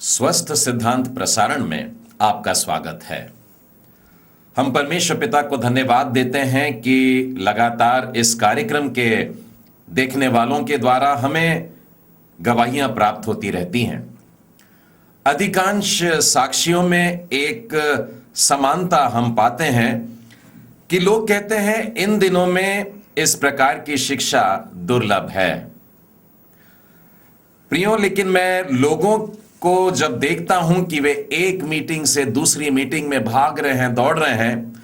स्वस्थ सिद्धांत प्रसारण में आपका स्वागत है। हम परमेश्वर पिता को धन्यवाद देते हैं कि लगातार इस कार्यक्रम के देखने वालों के द्वारा हमें गवाहियां प्राप्त होती रहती हैं। अधिकांश साक्षियों में एक समानता हम पाते हैं कि लोग कहते हैं इन दिनों में इस प्रकार की शिक्षा दुर्लभ है। प्रियो, लेकिन मैं लोगों को जब देखता हूं कि वे एक मीटिंग से दूसरी मीटिंग में भाग रहे हैं, दौड़ रहे हैं,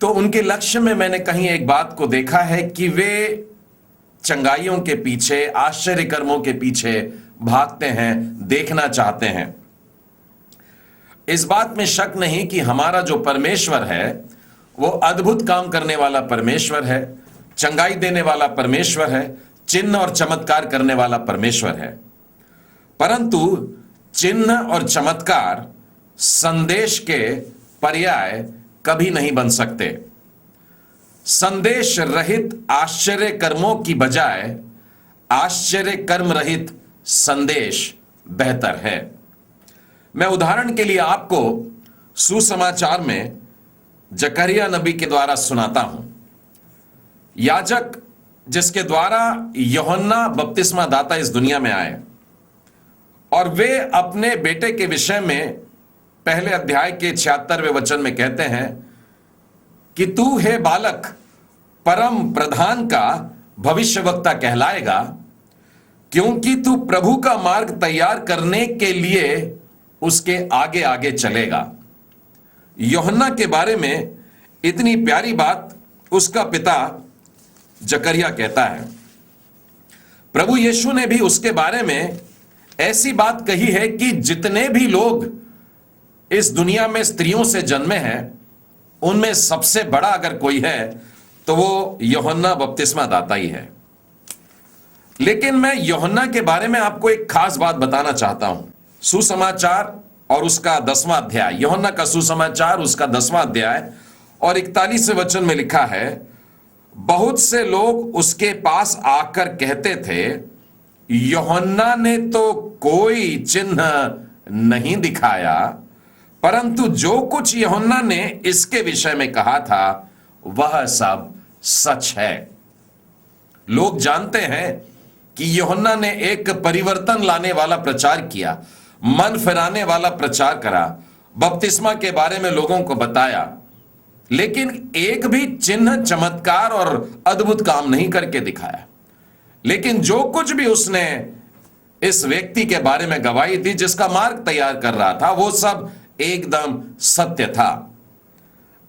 तो उनके लक्ष्य में मैंने कहीं एक बात को देखा है कि वे चंगाइयों के पीछे, आश्चर्य कर्मों के पीछे भागते हैं, देखना चाहते हैं। इस बात में शक नहीं कि हमारा जो परमेश्वर है वो अद्भुत काम करने वाला परमेश्वर है, चंगाई देने वाला परमेश्वर है, चिन्ह और चमत्कार करने वाला परमेश्वर है। परंतु चिन्ह और चमत्कार संदेश के पर्याय कभी नहीं बन सकते। संदेश रहित आश्चर्य कर्मों की बजाय आश्चर्य कर्म रहित संदेश बेहतर है। मैं उदाहरण के लिए आपको सुसमाचार में जकरिया नबी के द्वारा सुनाता हूं। याजक जिसके द्वारा यूहन्ना बपतिस्मा दाता इस दुनिया में आए, और वे अपने बेटे के विषय में पहले अध्याय के 76वें वचन में कहते हैं कि तू है बालक परम प्रधान का भविष्यवक्ता कहलाएगा, क्योंकि तू प्रभु का मार्ग तैयार करने के लिए उसके आगे आगे चलेगा। यूहन्ना के बारे में इतनी प्यारी बात उसका पिता जकरिया कहता है। प्रभु यीशु ने भी उसके बारे में ऐसी बात कही है कि जितने भी लोग इस दुनिया में स्त्रियों से जन्मे हैं, उनमें सबसे बड़ा अगर कोई है तो वो यूहन्ना बपतिस्मा दाता ही है। लेकिन मैं यूहन्ना के बारे में आपको एक खास बात बताना चाहता हूं। सुसमाचार और उसका 10वां अध्याय, यूहन्ना का सुसमाचार उसका 10वां अध्याय और 41वें वचन में लिखा है, बहुत से लोग उसके पास आकर कहते थे, यूहन्ना ने तो कोई चिन्ह नहीं दिखाया, परंतु जो कुछ यूहन्ना ने इसके विषय में कहा था वह सब सच है। लोग जानते हैं कि यूहन्ना ने एक परिवर्तन लाने वाला प्रचार किया, मन फिराने वाला प्रचार करा, बपतिस्मा के बारे में लोगों को बताया, लेकिन एक भी चिन्ह, चमत्कार और अद्भुत काम नहीं करके दिखाया। लेकिन जो कुछ भी उसने इस व्यक्ति के बारे में गवाही दी, जिसका मार्ग तैयार कर रहा था, वो सब एकदम सत्य था।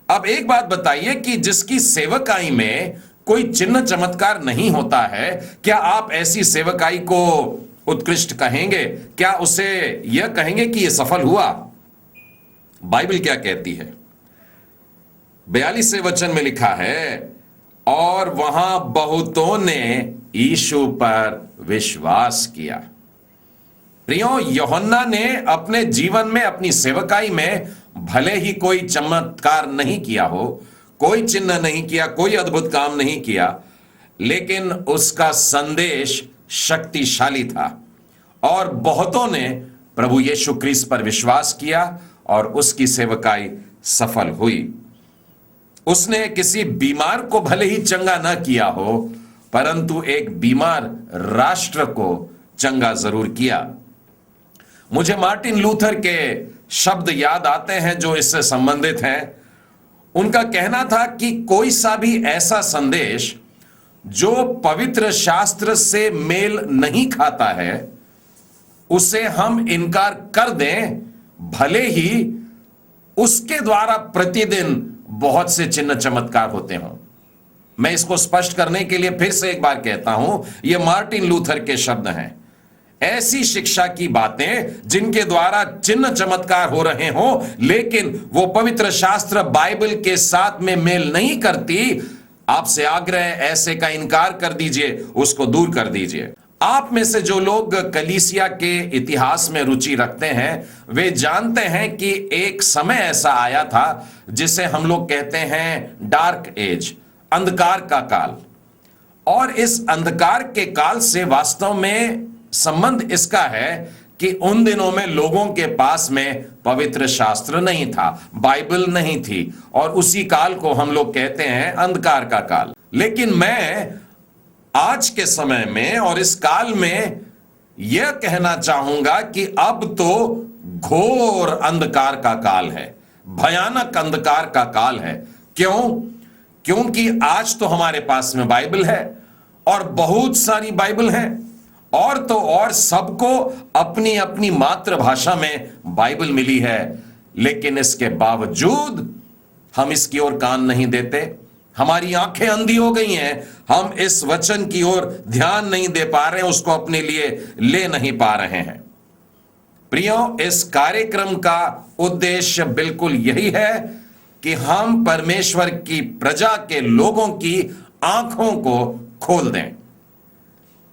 अब एक बात बताइए कि जिसकी सेवकाई में कोई चिन्ह चमत्कार नहीं होता है, क्या आप ऐसी सेवकाई को उत्कृष्ट कहेंगे? क्या उसे यह कहेंगे कि यह सफल हुआ? बाइबल क्या कहती है? 42वें वचन में लिखा है, और वहां बहुतों ने यीशु पर विश्वास किया। प्रियो, यूहन्ना ने अपने जीवन में, अपनी सेवकाई में भले ही कोई चमत्कार नहीं किया हो, कोई चिन्ह नहीं किया, कोई अद्भुत काम नहीं किया, लेकिन उसका संदेश शक्तिशाली था और बहुतों ने प्रभु यीशु क्रिस्त पर विश्वास किया और उसकी सेवकाई सफल हुई। उसने किसी बीमार को भले ही चंगा ना किया हो, परंतु एक बीमार राष्ट्र को चंगा जरूर किया। मुझे मार्टिन लूथर के शब्द याद आते हैं जो इससे संबंधित हैं। उनका कहना था कि कोई सा भी ऐसा संदेश जो पवित्र शास्त्र से मेल नहीं खाता है, उसे हम इनकार कर दें, भले ही उसके द्वारा प्रतिदिन बहुत से चिन्ह चमत्कार होते हों। मैं इसको स्पष्ट करने के लिए फिर से एक बार कहता हूं, यह मार्टिन लूथर के शब्द हैं। ऐसी शिक्षा की बातें जिनके द्वारा चिन्ह चमत्कार हो रहे हों, लेकिन वो पवित्र शास्त्र बाइबल के साथ में मेल नहीं करती, आपसे आग्रह है, ऐसे का इनकार कर दीजिए, उसको दूर कर दीजिए। आप में से जो लोग कलीसिया के इतिहास में रुचि रखते हैं, वे जानते हैं कि एक समय ऐसा आया था जिसे हम लोग कहते हैं डार्क एज, अंधकार का काल। और इस अंधकार के काल से वास्तव में संबंध इसका है कि उन दिनों में लोगों के पास में पवित्र शास्त्र नहीं था, बाइबल नहीं थी, और उसी काल को हम लोग कहते हैं अंधकार का काल। लेकिन मैं आज के समय में और इस काल में यह कहना चाहूंगा कि अब तो घोर अंधकार का काल है, भयानक अंधकार का काल है। क्यों? क्योंकि आज तो हमारे पास में बाइबल है, और बहुत सारी बाइबल है, और तो और सबको अपनी अपनी मातृभाषा में बाइबल मिली है। लेकिन इसके बावजूद हम इसकी ओर कान नहीं देते, हमारी आंखें अंधी हो गई हैं, हम इस वचन की ओर ध्यान नहीं दे पा रहे हैं, उसको अपने लिए ले नहीं पा रहे हैं। प्रियो, इस कार्यक्रम का उद्देश्य बिल्कुल यही है कि हम परमेश्वर की प्रजा के लोगों की आंखों को खोल दें।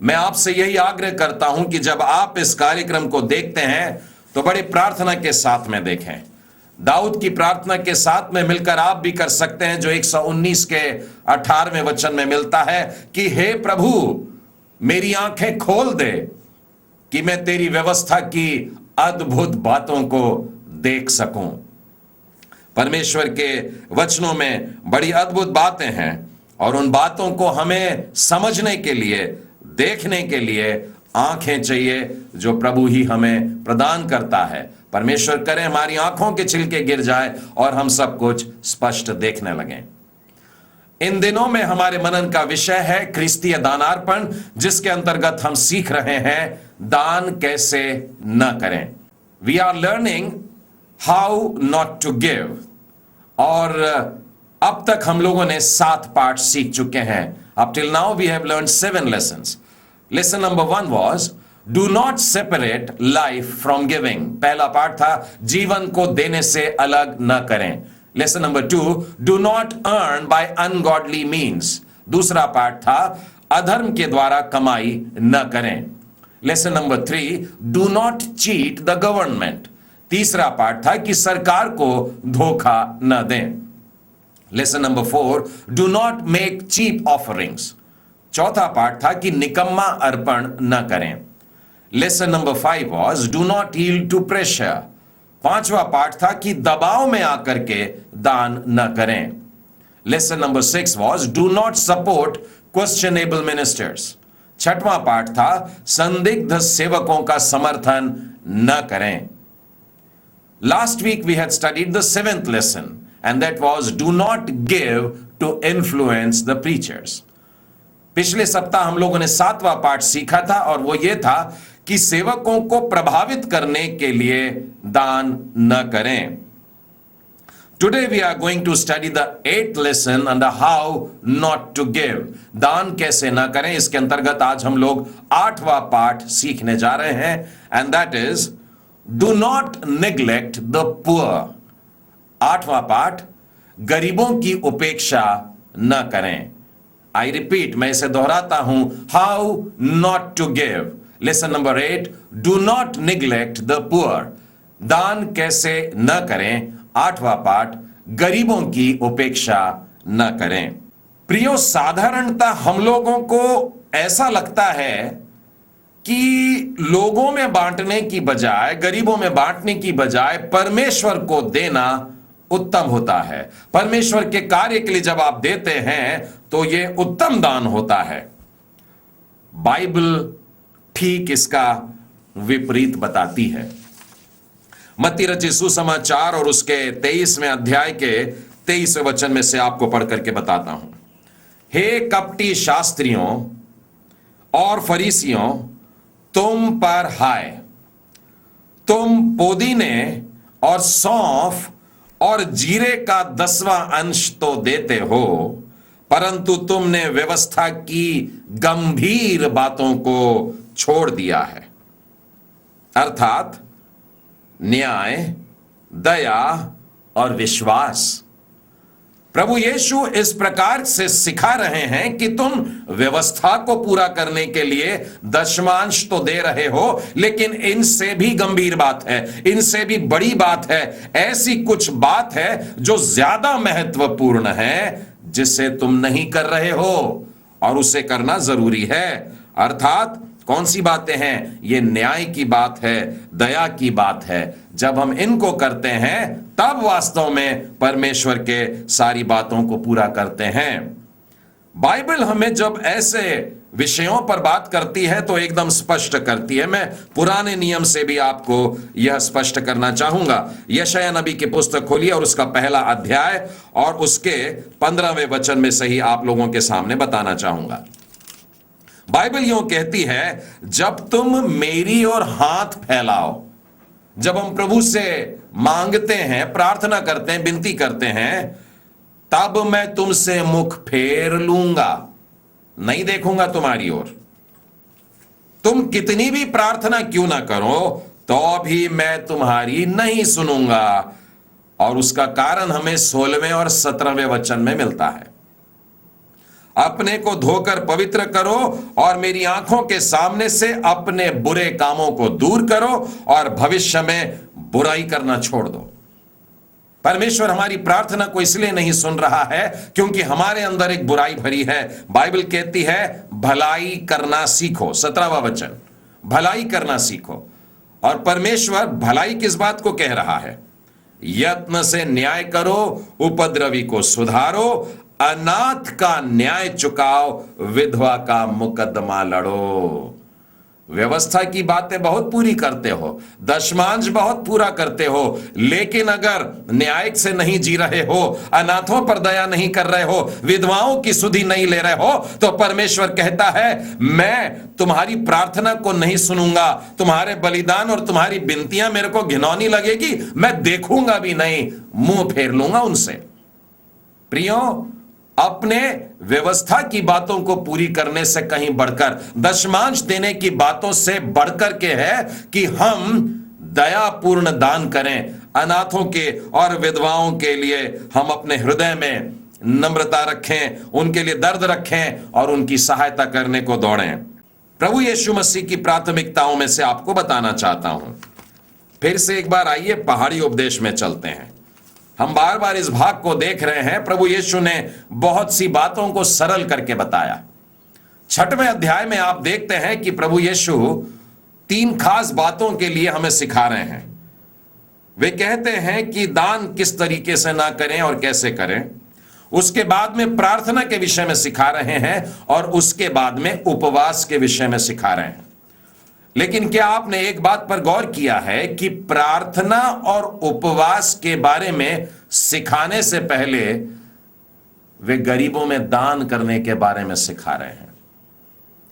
मैं आपसे यही आग्रह करता हूं कि जब आप इस कार्यक्रम को देखते हैं तो बड़ी प्रार्थना के साथ में देखें। दाऊद की प्रार्थना के साथ में मिलकर आप भी कर सकते हैं, जो 119 के 18वें वचन में मिलता है कि हे प्रभु, मेरी आंखें खोल दे कि मैं तेरी व्यवस्था की अद्भुत बातों को देख सकूं। परमेश्वर के वचनों में बड़ी अद्भुत बातें हैं, और उन बातों को हमें समझने के लिए, देखने के लिए आंखें चाहिए, जो प्रभु ही हमें प्रदान करता है। परमेश्वर करे हमारी आंखों के छिलके गिर जाए और हम सब कुछ स्पष्ट देखने लगें। इन दिनों में हमारे मनन का विषय है क्रिस्तीय दानार्पण, जिसके अंतर्गत हम सीख रहे हैं दान कैसे न करें। We are learning how not to give, और अब तक हम लोगों ने 7 पार्ट सीख चुके हैं। Up till now we have learned 7 lessons. Lesson number 1 was do not separate life from giving. पहला पार्ट था जीवन को देने से अलग न करें। Lesson number 2, do not earn by ungodly means. दूसरा पार्ट था अधर्म के द्वारा कमाई न करें। Lesson number 3, do not cheat the government. तीसरा पार्ट था कि सरकार को धोखा न दें। Lesson number 4, do not make cheap offerings. चौथा पार्ट था कि निकम्मा अर्पण न करें। Lesson number 5 was do not yield to pressure. पांचवा पार्ट था कि दबाव में आकर के दान न करें। Lesson number 6 was do not support questionable ministers. छठवां पार्ट था संदिग्ध सेवकों का समर्थन न करें। Last week we had studied the 7th lesson, and that was do not give to influence the preachers. पिछले सप्ताह हम लोगों ने 7वां पाठ सीखा था, और वो ये था कि सेवकों को प्रभावित करने के लिए दान न करें। Today we are going to study the 8th lesson under how not to give. दान कैसे न करें, इसके अंतर्गत आज हम लोग 8वां पाठ सीखने जा रहे हैं, and that is Do not neglect the poor. 8वां पाठ, गरीबों की उपेक्षा न करें। I repeat, मैं इसे दोहराता हूं, how not to give. Lesson number 8, do not neglect the poor. दान कैसे न करें, 8वां पाठ, गरीबों की उपेक्षा न करें। प्रियो, साधारणतः हम लोगों को ऐसा लगता है कि लोगों में बांटने की बजाय, गरीबों में बांटने की बजाय परमेश्वर को देना उत्तम होता है। परमेश्वर के कार्य के लिए जब आप देते हैं तो यह उत्तम दान होता है। बाइबल ठीक इसका विपरीत बताती है। मत्ती रचित सुसमाचार और उसके 23वें अध्याय के 23वें वचन में से आपको पढ़ करके बताता हूं। हे कपटी शास्त्रियों और फरीसियों, तुम पर हाय, तुम पुदीने और सौंफ और जीरे का 10वां अंश तो देते हो, परंतु तुमने व्यवस्था की गंभीर बातों को छोड़ दिया है, अर्थात न्याय, दया और विश्वास। प्रभु यीशु इस प्रकार से सिखा रहे हैं कि तुम व्यवस्था को पूरा करने के लिए दशमांश तो दे रहे हो, लेकिन इनसे भी गंभीर बात है, इनसे भी बड़ी बात है, ऐसी कुछ बात है जो ज्यादा महत्वपूर्ण है, जिसे तुम नहीं कर रहे हो और उसे करना जरूरी है, अर्थात कौन सी बातें हैं? ये न्याय की बात है, दया की बात है। जब हम इनको करते हैं तब वास्तव में परमेश्वर के सारी बातों को पूरा करते हैं। बाइबल हमें जब ऐसे विषयों पर बात करती है तो एकदम स्पष्ट करती है। मैं पुराने नियम से भी आपको यह स्पष्ट करना चाहूंगा। यशायाह नबी की पुस्तक खोलिए और उसका पहला अध्याय और उसके 15वें वचन में से ही आप लोगों के सामने बताना चाहूंगा। बाइबल यूं कहती है, जब तुम मेरी ओर हाथ फैलाओ, जब हम प्रभु से मांगते हैं, प्रार्थना करते हैं, विनती करते हैं, तब मैं तुमसे मुख फेर लूंगा, नहीं देखूंगा तुम्हारी ओर। तुम कितनी भी प्रार्थना क्यों ना करो तो भी मैं तुम्हारी नहीं सुनूंगा। और उसका कारण हमें 16वें और 17वें वचन में मिलता है। अपने को धोकर पवित्र करो और मेरी आंखों के सामने से अपने बुरे कामों को दूर करो और भविष्य में बुराई करना छोड़ दो। परमेश्वर हमारी प्रार्थना को इसलिए नहीं सुन रहा है क्योंकि हमारे अंदर एक बुराई भरी है। बाइबल कहती है भलाई करना सीखो, 17वां वचन, भलाई करना सीखो। और परमेश्वर भलाई किस बात को कह रहा है? यत्न से न्याय करो, उपद्रवी को सुधारो, अनाथ का न्याय चुकाओ, विधवा का मुकदमा लड़ो। व्यवस्था की बातें बहुत पूरी करते हो, दशमांश बहुत पूरा करते हो, लेकिन अगर न्याय से नहीं जी रहे हो, अनाथों पर दया नहीं कर रहे हो, विधवाओं की सुधि नहीं ले रहे हो, तो परमेश्वर कहता है मैं तुम्हारी प्रार्थना को नहीं सुनूंगा। तुम्हारे बलिदान और तुम्हारी विनतियां मेरे को घिनौनी लगेगी, मैं देखूंगा भी नहीं, मुंह फेर लूंगा उनसे। प्रियो, अपने व्यवस्था की बातों को पूरी करने से कहीं बढ़कर, दशमांश देने की बातों से बढ़कर के है कि हम दयापूर्ण दान करें। अनाथों के और विधवाओं के लिए हम अपने हृदय में नम्रता रखें, उनके लिए दर्द रखें और उनकी सहायता करने को दौड़ें। प्रभु यीशु मसीह की प्राथमिकताओं में से आपको बताना चाहता हूं। फिर से एक बार आइए पहाड़ी उपदेश में चलते हैं। हम बार बार इस भाग को देख रहे हैं। प्रभु यीशु ने बहुत सी बातों को सरल करके बताया। 6वें अध्याय में आप देखते हैं कि प्रभु यीशु 3 खास बातों के लिए हमें सिखा रहे हैं। वे कहते हैं कि दान किस तरीके से ना करें और कैसे करें। उसके बाद में प्रार्थना के विषय में सिखा रहे हैं और उसके बाद में उपवास के विषय में सिखा रहे हैं। लेकिन क्या आपने एक बात पर गौर किया है कि प्रार्थना और उपवास के बारे में सिखाने से पहले वे गरीबों में दान करने के बारे में सिखा रहे हैं?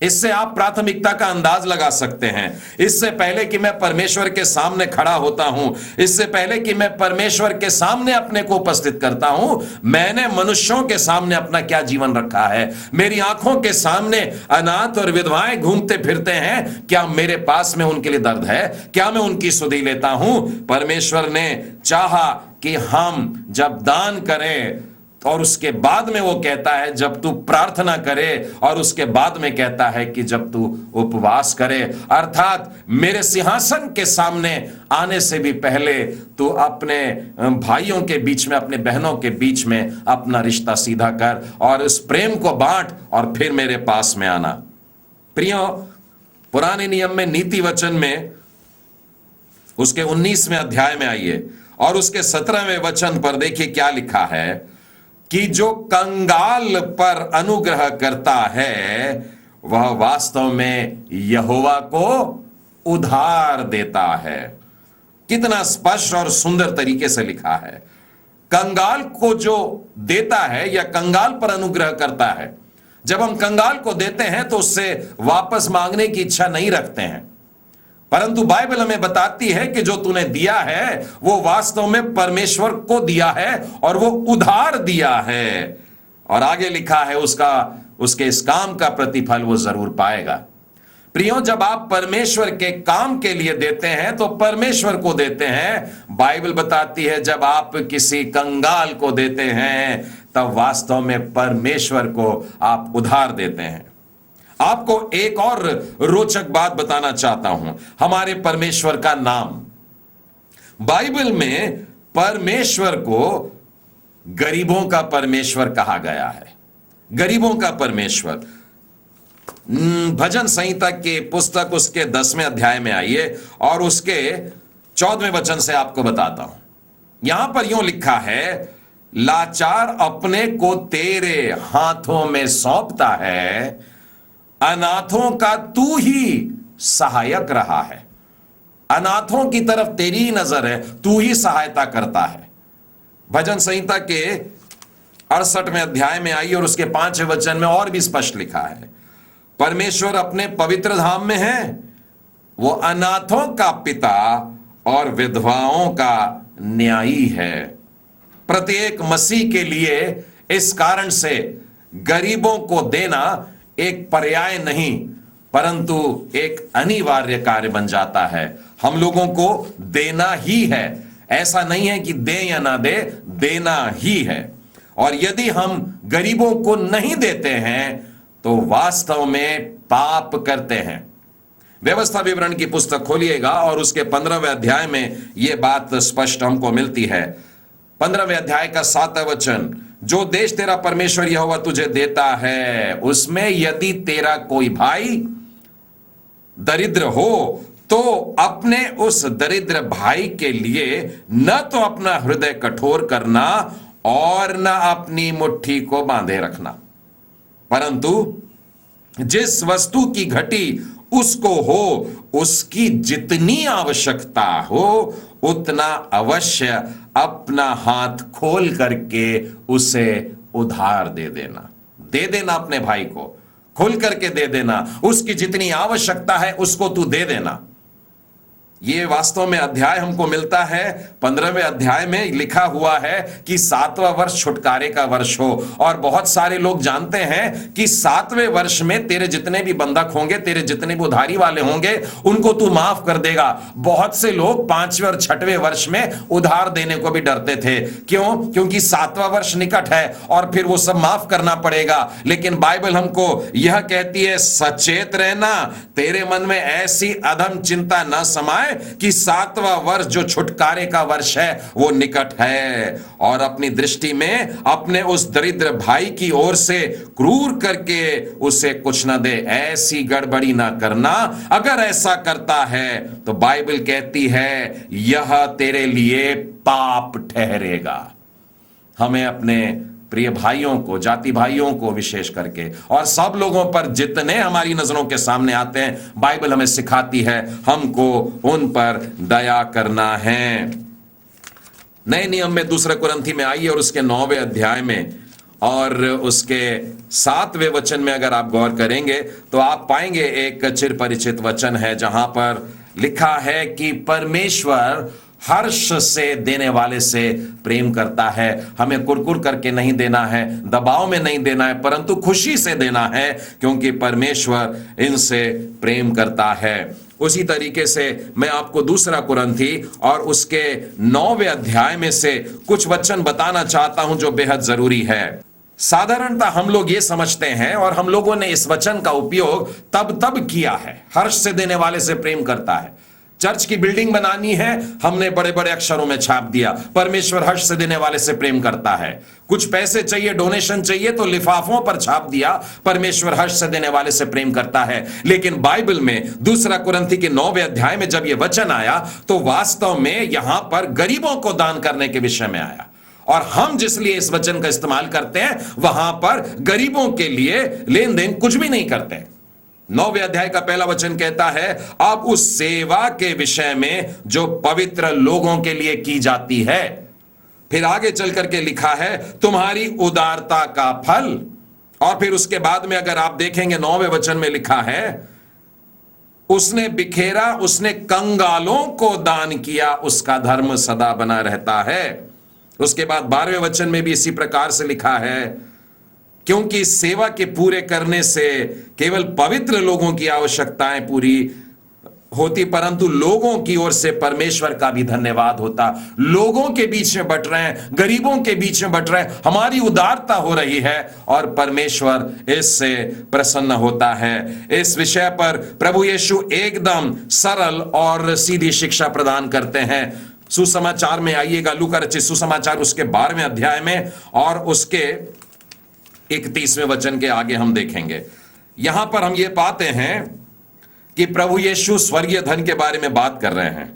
इससे आप प्राथमिकता का अंदाज लगा सकते हैं। इससे पहले कि मैं परमेश्वर के सामने खड़ा होता हूं, इससे पहले कि मैं परमेश्वर के सामने अपने को उपस्थित करता हूं, मैंने मनुष्यों के सामने अपना क्या जीवन रखा है। मेरी आंखों के सामने अनाथ और विधवाएं घूमते फिरते हैं, क्या मेरे पास में उनके लिए दर्द है? क्या मैं उनकी सुधि लेता हूं? परमेश्वर ने चाहा कि हम जब दान करें और उसके बाद में वो कहता है जब तू प्रार्थना करे, और उसके बाद में कहता है कि जब तू उपवास करे, अर्थात मेरे सिंहासन के सामने आने से भी पहले तू अपने भाइयों के बीच में, अपने बहनों के बीच में अपना रिश्ता सीधा कर और इस प्रेम को बांट और फिर मेरे पास में आना। प्रियो, पुराने नियम में नीति वचन में उसके 19वें अध्याय में आइए और उसके 17वें वचन पर देखिए क्या लिखा है कि जो कंगाल पर अनुग्रह करता है वह वास्तव में यहोवा को उधार देता है। कितना स्पष्ट और सुंदर तरीके से लिखा है। कंगाल को जो देता है या कंगाल पर अनुग्रह करता है, जब हम कंगाल को देते हैं तो उससे वापस मांगने की इच्छा नहीं रखते हैं, परंतु बाइबल हमें बताती है कि जो तूने दिया है वो वास्तव में परमेश्वर को दिया है और वो उधार दिया है। और आगे लिखा है उसके इस काम का प्रतिफल वो जरूर पाएगा। प्रियो, जब आप परमेश्वर के काम के लिए देते हैं तो परमेश्वर को देते हैं। बाइबल बताती है जब आप किसी कंगाल को देते हैं तब वास्तव में परमेश्वर को आप उधार देते हैं। आपको एक और रोचक बात बताना चाहता हूं। हमारे परमेश्वर का नाम, बाइबल में परमेश्वर को गरीबों का परमेश्वर कहा गया है। गरीबों का परमेश्वर। भजन संहिता की पुस्तक उसके 10वें अध्याय में आइए और उसके 14वें वचन से आपको बताता हूं। यहां पर यूं लिखा है, लाचार अपने को तेरे हाथों में सौंपता है, अनाथों का तू ही सहायक रहा है। अनाथों की तरफ तेरी ही नजर है, तू ही सहायता करता है। भजन संहिता के 68वें अध्याय में आइए और उसके 5वें वचन में और भी स्पष्ट लिखा है, परमेश्वर अपने पवित्र धाम में है, वो अनाथों का पिता और विधवाओं का न्यायी है। प्रत्येक मसीह के लिए इस कारण से गरीबों को देना एक पर्याय नहीं परंतु एक अनिवार्य कार्य बन जाता है। हम लोगों को देना ही है, ऐसा नहीं है कि दे या ना दे, देना ही है। और यदि हम गरीबों को नहीं देते हैं तो वास्तव में पाप करते हैं। व्यवस्था विवरण की पुस्तक खोलिएगा और उसके 15वें अध्याय में यह बात स्पष्ट हमको मिलती है। 15वें अध्याय का 7वां वचन, जो देश तेरा परमेश्वर यहोवा तुझे देता है, उसमें यदि तेरा कोई भाई दरिद्र हो तो अपने उस दरिद्र भाई के लिए न तो अपना हृदय कठोर करना और न अपनी मुट्ठी को बांधे रखना, परंतु जिस वस्तु की घटी उसको हो, उसकी जितनी आवश्यकता हो उतना अवश्य अपना हाथ खोल करके उसे उधार दे देना। दे देना, अपने भाई को खोल करके दे देना, उसकी जितनी आवश्यकता है उसको तू दे देना। ये वास्तव में अध्याय हमको मिलता है 15वें अध्याय में लिखा हुआ है कि 7वां वर्ष छुटकारे का वर्ष हो। और बहुत सारे लोग जानते हैं कि 7वें वर्ष में तेरे जितने भी बंधक होंगे, तेरे जितने भी उधारी वाले होंगे, उनको तू माफ कर देगा। बहुत से लोग 5वें और 6वें वर्ष में उधार देने को भी डरते थे। क्यों? क्योंकि 7वां वर्ष निकट है और फिर वो सब माफ करना पड़ेगा। लेकिन बाइबल हमको यह कहती है, सचेत रहना, तेरे मन में ऐसी अधम चिंता न समाए कि 7वां वर्ष जो छुटकारे का वर्ष है वो निकट है। और अपनी दृष्टि में अपने उस दरिद्र भाई की ओर से क्रूर करके उसे कुछ न दे, ऐसी गड़बड़ी ना करना। अगर ऐसा करता है तो बाइबल कहती है यह तेरे लिए पाप ठहरेगा। हमें अपने प्रिय भाइयों को, जाति भाइयों को विशेष करके, और सब लोगों पर जितने हमारी नजरों के सामने आते हैं, बाइबल हमें सिखाती है हमको उन पर दया करना है। नए नियम में 2 कुरिन्थी में आइए और उसके 9वें अध्याय में और उसके 7वें वचन में अगर आप गौर करेंगे तो आप पाएंगे एक चिर परिचित वचन है जहां पर लिखा है कि परमेश्वर हर्ष से देने वाले से प्रेम करता है। हमें कुरकुर करके नहीं देना है, दबाव में नहीं देना है, परंतु खुशी से देना है, क्योंकि परमेश्वर इनसे प्रेम करता है। उसी तरीके से मैं आपको 2 कुरिन्थी और उसके 9वें अध्याय में से कुछ वचन बताना चाहता हूं जो बेहद जरूरी है। साधारणतः हम लोग ये समझते हैं और हम लोगों ने इस वचन का उपयोग तब किया है, हर्ष से देने वाले से प्रेम करता है। चर्च की बिल्डिंग बनानी है, हमने बड़े बड़े अक्षरों में छाप दिया, परमेश्वर हर्ष से देने वाले से प्रेम करता है। कुछ पैसे चाहिए, डोनेशन चाहिए, तो लिफाफों पर छाप दिया, परमेश्वर हर्ष से देने वाले से प्रेम करता है। लेकिन बाइबल में 2 कुरिन्थी के 9वें अध्याय में जब यह वचन आया तो वास्तव में यहां पर गरीबों को दान करने के विषय में आया। और हम जिसलिए इस वचन का इस्तेमाल करते हैं वहां पर गरीबों के लिए लेन देन कुछ भी नहीं करते। 9वें अध्याय का पहला वचन कहता है, अब उस सेवा के विषय में जो पवित्र लोगों के लिए की जाती है। फिर आगे चल करके लिखा है, तुम्हारी उदारता का फल। और फिर उसके बाद में अगर आप देखेंगे 9वें वचन में लिखा है, उसने बिखेरा, उसने कंगालों को दान किया, उसका धर्म सदा बना रहता है। उसके बाद 12वें वचन में भी इसी प्रकार से लिखा है, क्योंकि सेवा के पूरे करने से केवल पवित्र लोगों की आवश्यकताएं पूरी होती, परंतु लोगों की ओर से परमेश्वर का भी धन्यवाद होता। लोगों के बीच में बट रहे हैं, गरीबों के बीच में बट रहे हैं, हमारी उदारता हो रही है और परमेश्वर इससे प्रसन्न होता है। इस विषय पर प्रभु यीशु एकदम सरल और सीधी शिक्षा प्रदान करते हैं। सुसमाचार में आइएगा, लूका रचित सुसमाचार उसके 12वें अध्याय में और उसके 31वें वचन के आगे हम देखेंगे। यहां पर हम ये पाते हैं कि प्रभु यीशु स्वर्गीय धन के बारे में बात कर रहे हैं,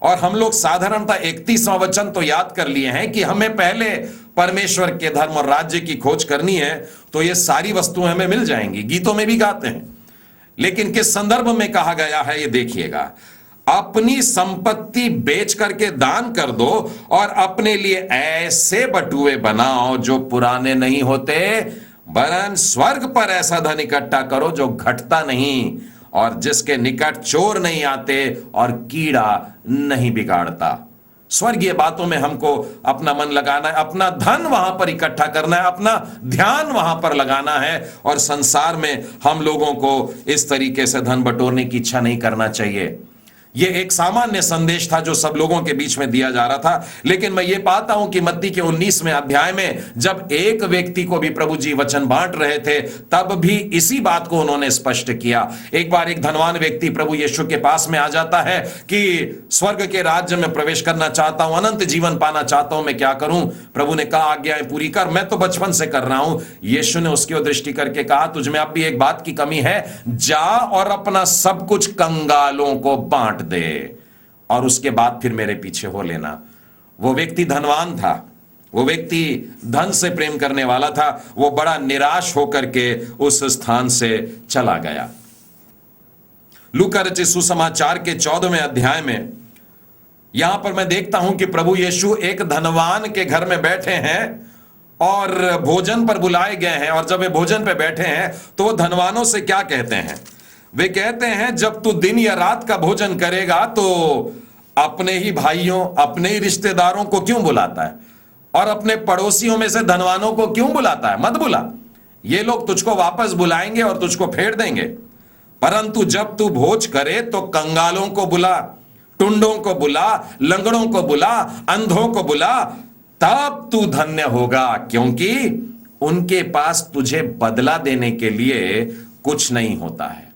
और हम लोग साधारणतः 31वां वचन तो याद कर लिए हैं कि हमें पहले परमेश्वर के धर्म और राज्य की खोज करनी है, तो ये सारी वस्तुएं हमें मिल जाएंगी, गीतों में भी गाते हैं। लेकिन किस संदर्भ में कहा गया है ये देखिएगा, अपनी संपत्ति बेच करके दान कर दो और अपने लिए ऐसे बटुए बनाओ जो पुराने नहीं होते, वरन स्वर्ग पर ऐसा धन इकट्ठा करो जो घटता नहीं और जिसके निकट चोर नहीं आते और कीड़ा नहीं बिगाड़ता। स्वर्गीय बातों में हमको अपना मन लगाना है, अपना धन वहां पर इकट्ठा करना है, अपना ध्यान वहां पर लगाना है, और संसार में हम लोगों को इस तरीके से धन बटोरने की इच्छा नहीं करना चाहिए। ये एक सामान्य संदेश था जो सब लोगों के बीच में दिया जा रहा था। लेकिन मैं ये पाता हूं कि मत्ती के 19वें अध्याय में जब एक व्यक्ति को भी प्रभु जी वचन बांट रहे थे, तब भी इसी बात को उन्होंने स्पष्ट किया। एक बार एक धनवान व्यक्ति प्रभु यीशु के पास में आ जाता है कि स्वर्ग के राज्य में प्रवेश करना चाहता हूं, अनंत जीवन पाना चाहता हूं, मैं क्या करूं? प्रभु ने कहा, आज्ञाएं पूरी कर, मैं तो बचपन से कर रहा हूं। यीशु ने उसकी ओर दृष्टि करके कहा, तुझ में अब भी एक बात की कमी है, जा और अपना सब कुछ कंगालों को बांट दे और उसके बाद फिर मेरे पीछे हो लेना। वो व्यक्ति धनवान था, वो व्यक्ति धन से प्रेम करने वाला था। वो बड़ा निराश होकर के उस स्थान से चला गया। लूका रचित सुसमाचार के 14वें अध्याय में यहां पर मैं देखता हूं कि प्रभु यीशु एक धनवान के घर में बैठे हैं और भोजन पर बुलाए गए हैं। और जब वे भोजन पर बैठे हैं तो वो धनवानों से क्या कहते हैं? वे कहते हैं, जब तू दिन या रात का भोजन करेगा तो अपने ही भाइयों, अपने ही रिश्तेदारों को क्यों बुलाता है और अपने पड़ोसियों में से धनवानों को क्यों बुलाता है? मत बुला, ये लोग तुझको वापस बुलाएंगे और तुझको फेर देंगे। परंतु जब तू भोज करे तो कंगालों को बुला, टुंडों को बुला, लंगड़ों को बुला, अंधों को बुला, तब तू धन्य होगा, क्योंकि उनके पास तुझे बदला देने के लिए कुछ नहीं होता है।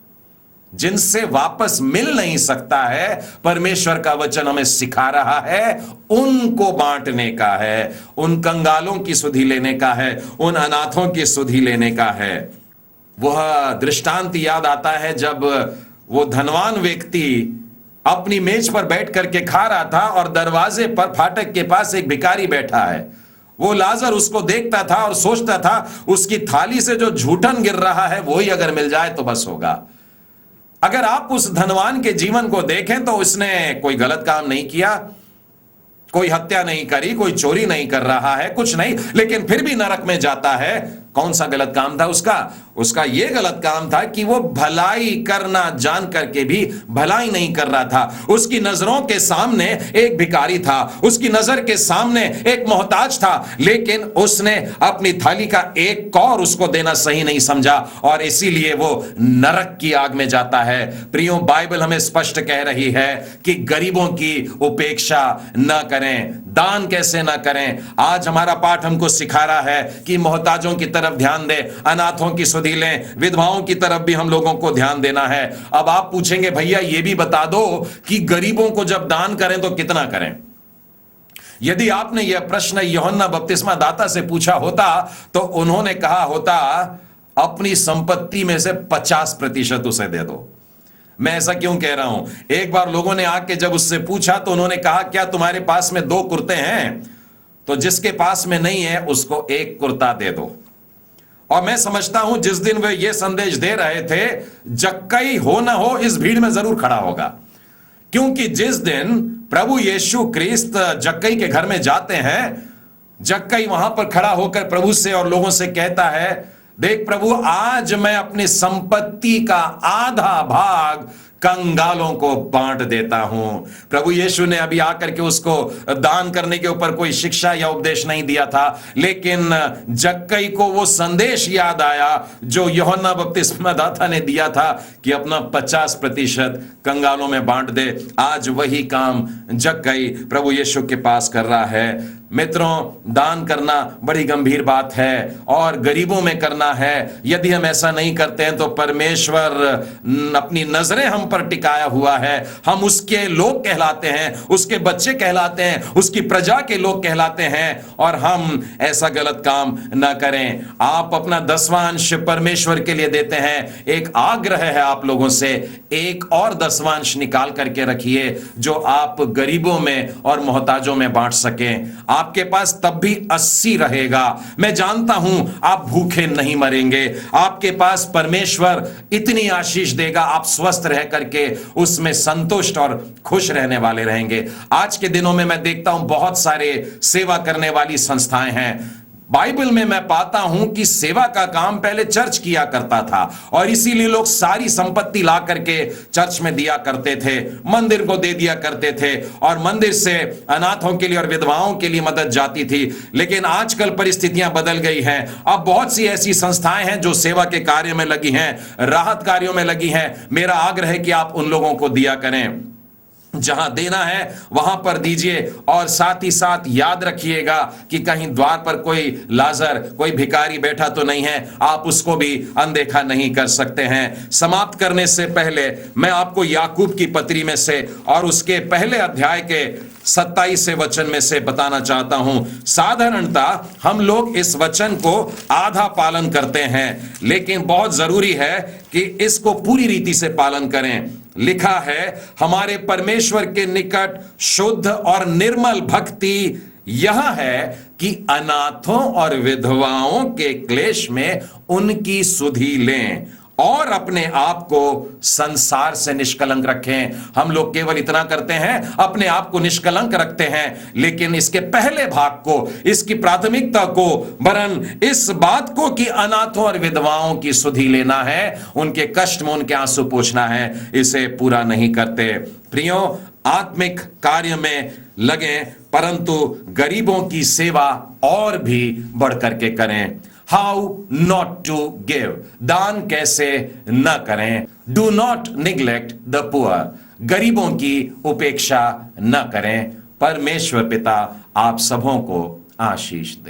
जिनसे वापस मिल नहीं सकता है, परमेश्वर का वचन हमें सिखा रहा है, उनको बांटने का है, उन कंगालों की सुधि लेने का है, उन अनाथों की सुधि लेने का है। वह दृष्टांत याद आता है जब वो धनवान व्यक्ति अपनी मेज पर बैठ करके खा रहा था और दरवाजे पर फाटक के पास एक भिखारी बैठा है। वो लाजर उसको देखता था और सोचता था, उसकी थाली से जो झूठन गिर रहा है वही अगर मिल जाए तो बस होगा। अगर आप उस धनवान के जीवन को देखें तो उसने कोई गलत काम नहीं किया, कोई हत्या नहीं करी, कोई चोरी नहीं कर रहा है, कुछ नहीं, लेकिन फिर भी नरक में जाता है। कौन सा गलत काम था उसका यह गलत काम था कि वो भलाई करना जान करके भी भलाई नहीं कर रहा था। उसकी नजरों के सामने एक भिखारी था, उसकी नजर के सामने एक मोहताज था, लेकिन उसने अपनी थाली का एक कौर उसको देना सही नहीं समझा और इसीलिए वो नरक की आग में जाता है। प्रियो, बाइबल हमें स्पष्ट कह रही है कि गरीबों की उपेक्षा न करें, दान कैसे ना करें। आज हमारा पाठ हमको सिखा रहा है कि मोहताजों की तरफ ध्यान दें, अनाथों की सुधि लें, विधवाओं की तरफ भी हम लोगों को ध्यान देना है। अब आप पूछेंगे, भैया ये भी बता दो कि गरीबों को जब दान करें तो कितना करें? यदि आपने यह प्रश्न यूहन्ना बपतिस्मा दाता से पूछा होता तो उन्होंने कहा होता, अपनी संपत्ति में से 50% उसे दे दो। मैं ऐसा क्यों कह रहा हूं? एक बार लोगों ने आके जब उससे पूछा तो उन्होंने कहा, क्या तुम्हारे पास में 2 कुर्ते हैं? तो जिसके पास में नहीं है उसको 1 कुर्ता दे दो। और मैं समझता हूं जिस दिन वे ये संदेश दे रहे थे, जक्कई हो ना हो इस भीड़ में जरूर खड़ा होगा, क्योंकि जिस दिन प्रभु यीशु क्रिस्त जक्कई के घर में जाते हैं, जक्कई वहां पर खड़ा होकर प्रभु से और लोगों से कहता है, देख प्रभु, आज मैं अपनी संपत्ति का आधा भाग कंगालों को बांट देता हूं। प्रभु यीशु ने अभी आकर के उसको दान करने के ऊपर कोई शिक्षा या उपदेश नहीं दिया था, लेकिन जक्कई को वो संदेश याद आया जो यूहन्ना बपतिस्मा दाता ने दिया था कि अपना 50% कंगालों में बांट दे। आज वही काम जक्कई प्रभु यीशु के पास कर रहा है। मित्रों, दान करना बड़ी गंभीर बात है और गरीबों में करना है। यदि हम ऐसा नहीं करते हैं तो परमेश्वर अपनी नजरें हम पर टिकाया हुआ है। हम उसके लोग कहलाते हैं, उसके बच्चे कहलाते हैं, उसकी प्रजा के लोग कहलाते हैं, और हम ऐसा गलत काम ना करें। आप अपना 10वां अंश परमेश्वर के लिए देते हैं। एक आग्रह है आप लोगों से, एक और 10वां अंश निकाल करके रखिए जो आप गरीबों में और मोहताजों में बांट सकें। आपके पास तब भी 80 रहेगा। मैं जानता हूं आप भूखे नहीं मरेंगे। आपके पास परमेश्वर इतनी आशीष देगा, आप स्वस्थ रह करके उसमें संतुष्ट और खुश रहने वाले रहेंगे। आज के दिनों में मैं देखता हूं बहुत सारे सेवा करने वाली संस्थाएं हैं। बाइबल में मैं पाता हूं कि सेवा का काम पहले चर्च किया करता था, और इसीलिए लोग सारी संपत्ति ला करके चर्च में दिया करते थे, मंदिर को दे दिया करते थे, और मंदिर से अनाथों के लिए और विधवाओं के लिए मदद जाती थी। लेकिन आजकल परिस्थितियां बदल गई हैं। अब बहुत सी ऐसी संस्थाएं हैं जो सेवा के कार्य में लगी हैं, राहत कार्यों में लगी हैं। मेरा आग्रह है कि आप उन लोगों को दिया करें। जहां देना है वहां पर दीजिए, और साथ ही साथ याद रखिएगा कि कहीं द्वार पर कोई लाजर, कोई भिखारी बैठा तो नहीं है, आप उसको भी अनदेखा नहीं कर सकते हैं। समाप्त करने से पहले मैं आपको याकूब की पत्री में से और उसके पहले अध्याय के 27वें वचन में से बताना चाहता हूं। साधारणता हम लोग इस वचन को आधा पालन करते हैं, लेकिन बहुत जरूरी है कि इसको पूरी रीति से पालन करें। लिखा है, हमारे परमेश्वर के निकट शुद्ध और निर्मल भक्ति यह है कि अनाथों और विधवाओं के क्लेश में उनकी सुधि लें और अपने आप को संसार से निष्कलंक रखें। हम लोग केवल इतना करते हैं, अपने आप को निष्कलंक रखते हैं, लेकिन इसके पहले भाग को, इसकी प्राथमिकता को, वरन इस बात को कि अनाथों और विधवाओं की सुधि लेना है, उनके कष्ट में उनके आंसू पोंछना है, इसे पूरा नहीं करते। प्रियो, आत्मिक कार्य में लगे, परंतु गरीबों की सेवा और भी बढ़ करके करें। हाउ नॉट टू गिव, दान कैसे न करें। Do not neglect the poor, गरीबों की उपेक्षा न करें। परमेश्वर पिता आप सबों को आशीष दे।